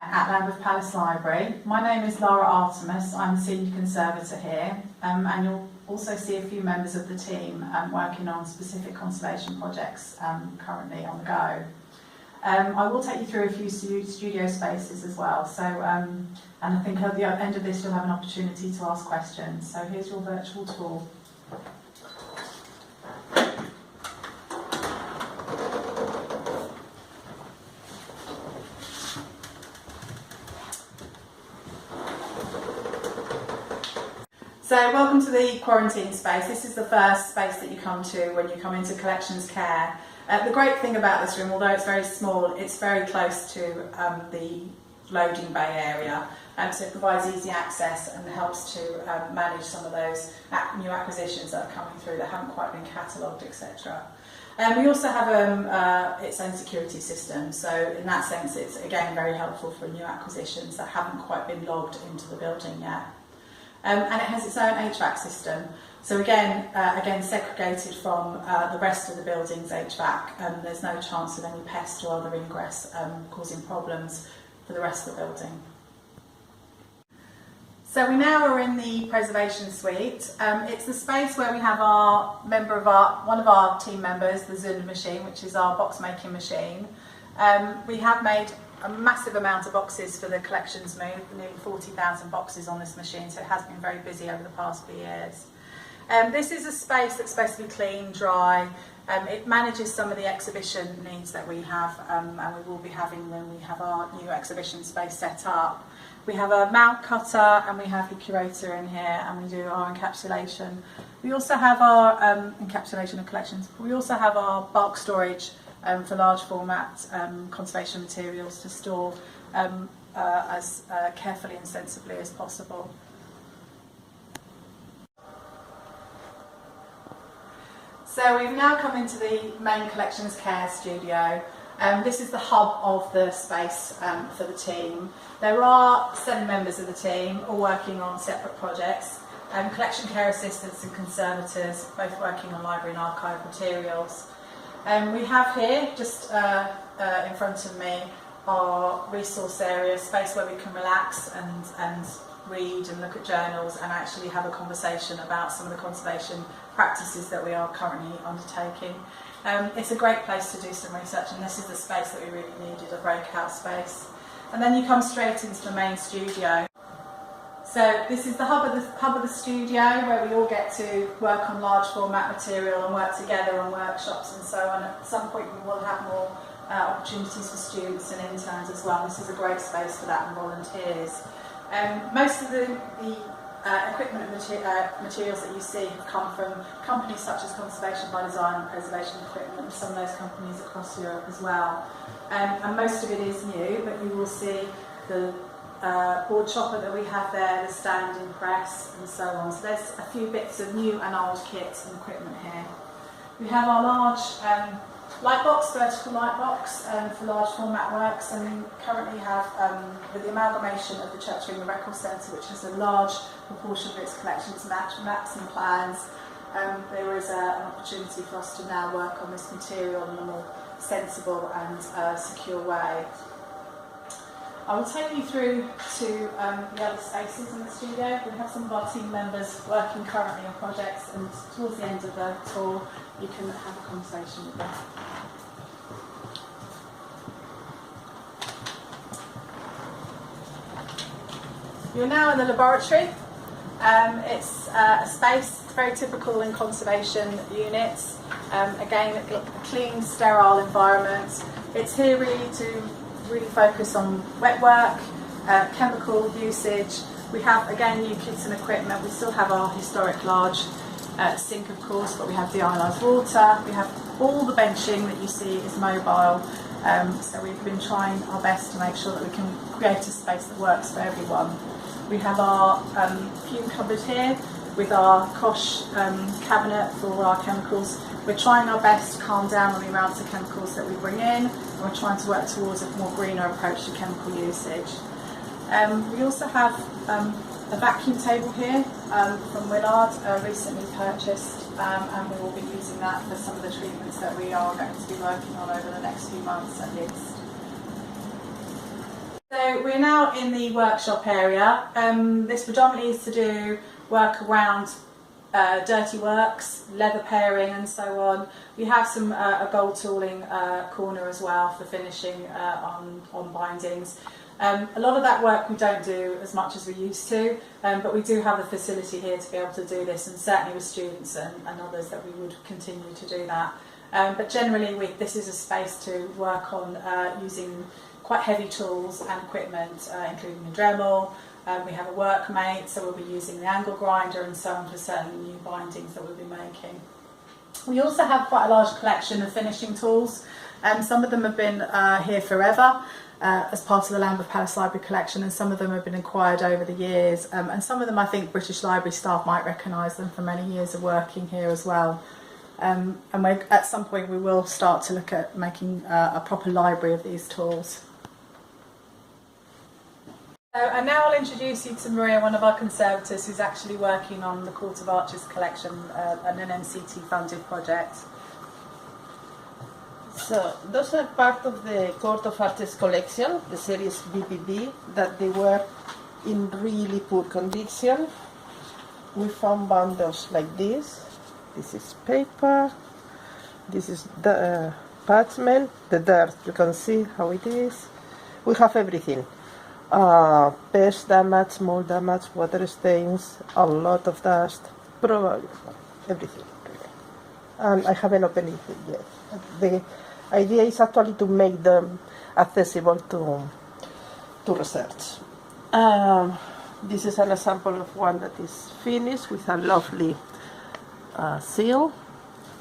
At Lambeth Palace Library. My name is Lara Artemis, I'm the Senior Conservator here, and you'll also see a few members of the team working on specific conservation projects currently on the go. I will take you through a few studio spaces as well, so and I think at the end of this you'll have an opportunity to ask questions. So here's your virtual tour. So welcome to the quarantine space. This is the first space that you come to when you come into collections care. The great thing about this room, although it's very small, it's very close to the loading bay area, so it provides easy access and helps to manage some of those new acquisitions that are coming through that haven't quite been catalogued, etc. We also have its own security system, so in that sense it's again very helpful for new acquisitions that haven't quite been logged into the building yet. And it has its own HVAC system, so again segregated from the rest of the building's HVAC. There's no chance of any pest or other ingress causing problems for the rest of the building. So we now are in the preservation suite. It's the space where we have one of our team members, the Zunda machine, which is our box making machine. We have made a massive amount of boxes for the collections move, nearly 40,000 boxes on this machine, so it has been very busy over the past few years. This is a space that's supposed to be clean, dry. It manages some of the exhibition needs that we have, and we will be having when we have our new exhibition space set up. We have a mount cutter and we have the curator in here, and we do our encapsulation. We also have our encapsulation of collections. We also have our bulk storage for large format conservation materials to store as carefully and sensibly as possible. So we've now come into the main collections care studio. This is the hub of the space for the team. There are 7 members of the team, all working on separate projects. Collection care assistants and conservators, both working on library and archive materials. We have here, just in front of me, our resource area, space where we can relax and read and look at journals and actually have a conversation about some of the conservation practices that we are currently undertaking. It's a great place to do some research, and this is the space that we really needed, a breakout space. And then you come straight into the main studio. So this is the hub of the studio, where we all get to work on large format material and work together on workshops and so on. At some point we will have more opportunities for students and interns as well. This is a great space for that, and volunteers. Most of the equipment and materials that you see have come from companies such as Conservation by Design and Preservation Equipment, and some of those companies across Europe as well. And most of it is new, but you will see the board chopper that we have there, the standing press and so on. So there's a few bits of new and old kit and equipment here. We have our large light box, vertical light box for large format works, and we currently have, with the amalgamation of the Church Ring Record Centre, which has a large proportion of its collections maps and plans, there is an opportunity for us to now work on this material in a more sensible and secure way. I will take you through to the other spaces in the studio. We have some of our team members working currently on projects, and towards the end of the tour you can have a conversation with them. You're now in the laboratory. It's a space very typical in conservation units. Again, a clean, sterile environment. It's here really to focus on wet work, chemical usage. We have again new kits and equipment. We still have our historic large sink, of course, but we have deionized water. We have all the benching that you see is mobile. So we've been trying our best to make sure that we can create a space that works for everyone. We have our fume cupboard here with our Kosh cabinet for all our chemicals. We're trying our best to calm down on the amounts of chemicals that we bring in, and we're trying to work towards a more greener approach to chemical usage. We also have a vacuum table here from Willard, recently purchased, and we will be using that for some of the treatments that we are going to be working on over the next few months at least. So we're now in the workshop area. This predominantly is to do work around dirty works, leather pairing and so on. We have some a gold tooling corner as well for finishing on bindings. A lot of that work we don't do as much as we used to, but we do have the facility here to be able to do this, and certainly with students and others that we would continue to do that. But generally this is a space to work on using quite heavy tools and equipment, including a Dremel. We have a workmate, so we'll be using the angle grinder and so on for certain new bindings that we'll be making. We also have quite a large collection of finishing tools. Some of them have been here forever as part of the Lambeth Palace Library collection, and some of them have been acquired over the years. And some of them I think British Library staff might recognise them from many years of working here as well. And at some point we will start to look at making a proper library of these tools. And now I'll introduce you to Maria, one of our conservators, who's actually working on the Court of Arches collection, an NMCT funded project. So those are part of the Court of Arches collection, the series BPB, that they were in really poor condition. We found bundles like this. This is paper, this is the parchment, the dirt, you can see how it is. We have everything. Pest damage, mold damage, water stains, a lot of dust, probably everything. And I haven't opened it yet. The idea is actually to make them accessible to research. This is an example of one that is finished with a lovely seal.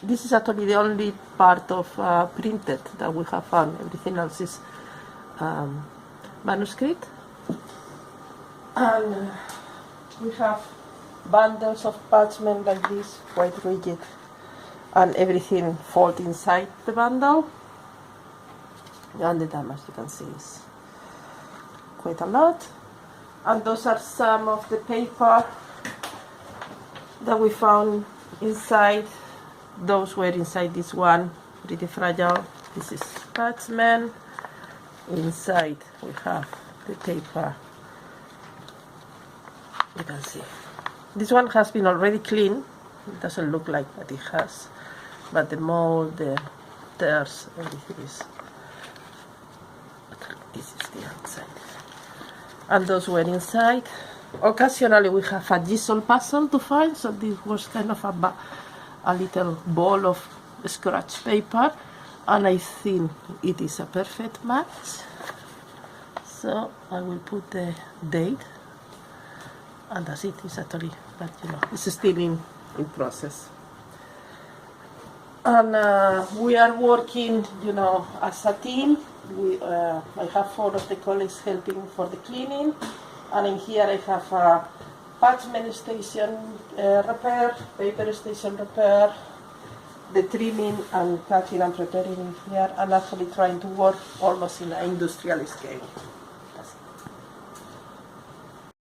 This is actually the only part of printed that we have found. Everything else is manuscript. And we have bundles of parchment like this, quite rigid, and everything fold inside the bundle. And the damage, you can see, is quite a lot. And those are some of the paper that we found inside. Those were inside this one, pretty fragile. This is parchment. Inside we have the paper. You can see. This one has been already cleaned. It doesn't look like that it has, but the mold, the tears, everything is. This is the outside. And those were inside. Occasionally we have a jigsaw puzzle to find, so this was kind of a little ball of scratch paper, and I think it is a perfect match. So I will put the date, and that's it. It's actually, but you know, it's still in process. And we are working, you know, as a team. I have 4 of the colleagues helping for the cleaning, and in here I have a parchment station repair, paper station repair, the trimming and cutting and preparing in here, and actually trying to work almost in an industrial scale.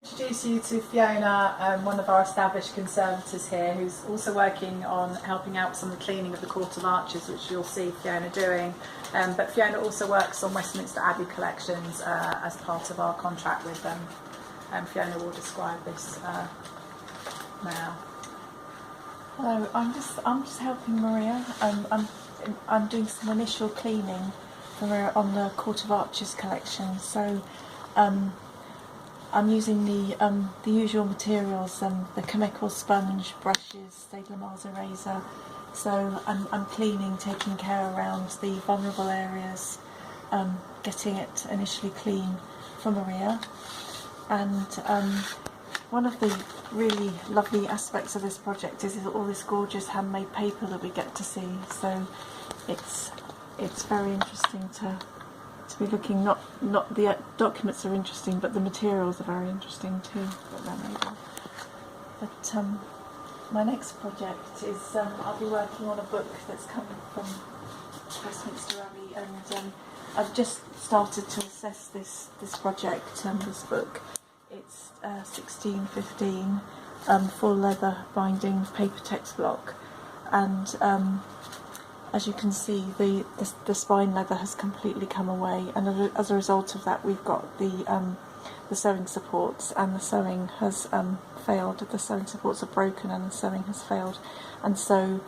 Introduce you to Fiona, one of our established conservators here, who's also working on helping out some of the cleaning of the Court of Arches, which you'll see Fiona doing. But Fiona also works on Westminster Abbey collections as part of our contract with them. Fiona will describe this now. Hello, I'm just helping Maria. I'm doing some initial cleaning for Maria on the Court of Arches collection. So I'm using the usual materials, the chemical sponge, brushes, Staedtler Miles eraser. So I'm cleaning, taking care around the vulnerable areas, getting it initially clean for Maria. And one of the really lovely aspects of this project is all this gorgeous handmade paper that we get to see. So it's very interesting to be looking. Not the documents are interesting, but the materials are very interesting too that they're made of. But my next project is I'll be working on a book that's coming from Westminster Abbey, and I've just started to assess this project and this book. It's 1615 full leather binding paper text block, and as you can see, the spine leather has completely come away, and as a result of that, we've got the sewing supports, and the sewing has failed. The sewing supports are broken, and the sewing has failed, and so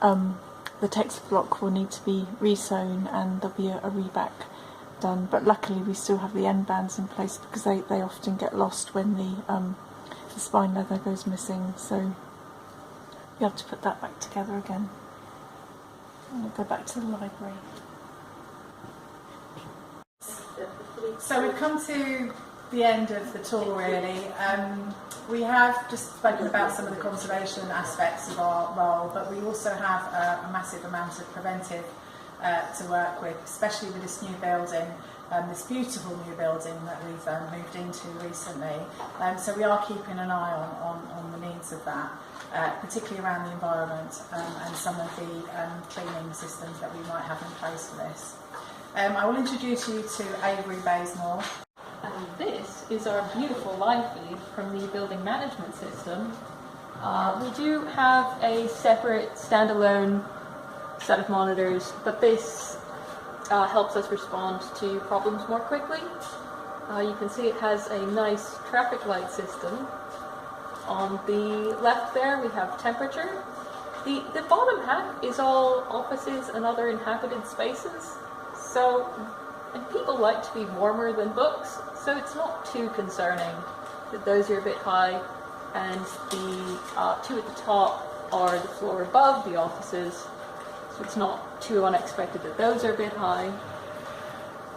the text block will need to be resewn, and there'll be a reback done. But luckily, we still have the end bands in place, because they often get lost when the spine leather goes missing. So we have to put that back together again. I'm going to go back to the library. So we've come to the end of the tour, really. We have just spoken about some of the conservation aspects of our role, but we also have a massive amount of preventive to work with, especially with this new building, this beautiful new building that we've moved into recently. So we are keeping an eye on the needs of that, particularly around the environment and some of the cleaning systems that we might have in place for this. I will introduce you to Avery Bazemore. And this is our beautiful live feed from the building management system. We do have a separate standalone set of monitors, but this helps us respond to problems more quickly. You can see it has a nice traffic light system. On the left there we have temperature. The bottom half is all offices and other inhabited spaces. So, and people like to be warmer than books, so it's not too concerning that those are a bit high, and the two at the top are the floor above the offices, so it's not too unexpected that those are a bit high.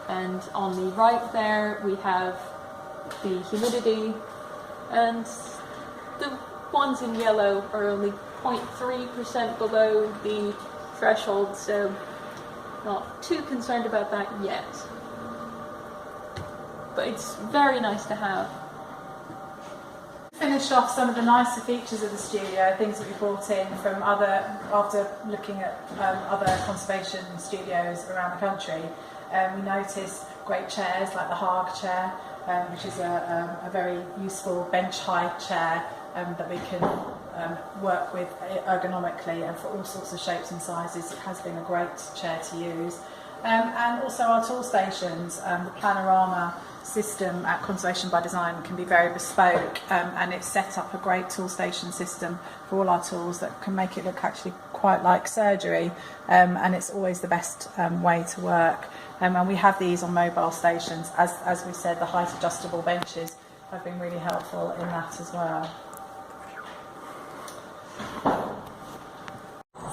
And on the right there we have the humidity, and the ones in yellow are only 0.3% below the threshold, so not too concerned about that yet. But it's very nice to have. Finish off some of the nicer features of the studio, things that we brought in from after looking at other conservation studios around the country. We noticed great chairs like the Haag chair, which is a very useful bench high chair that we can work with ergonomically and for all sorts of shapes and sizes. It has been a great chair to use. And also our tool stations, the panorama system at Conservation by Design can be very bespoke, and it's set up a great tool station system for all our tools that can make it look actually quite like surgery, and it's always the best way to work. And we have these on mobile stations. As we said, the height adjustable benches have been really helpful in that as well.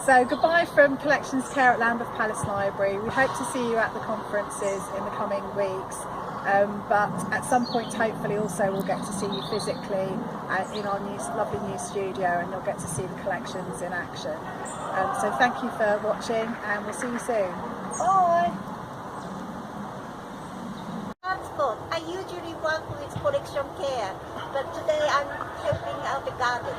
So goodbye from Collections Care at Lambeth Palace Library. We hope to see you at the conferences in the coming weeks, but at some point hopefully also we'll get to see you physically in our lovely new studio, and you'll get to see the collections in action. So thank you for watching, and we'll see you soon. Bye! Transport. I usually work with collection care, but today I'm helping out the garden.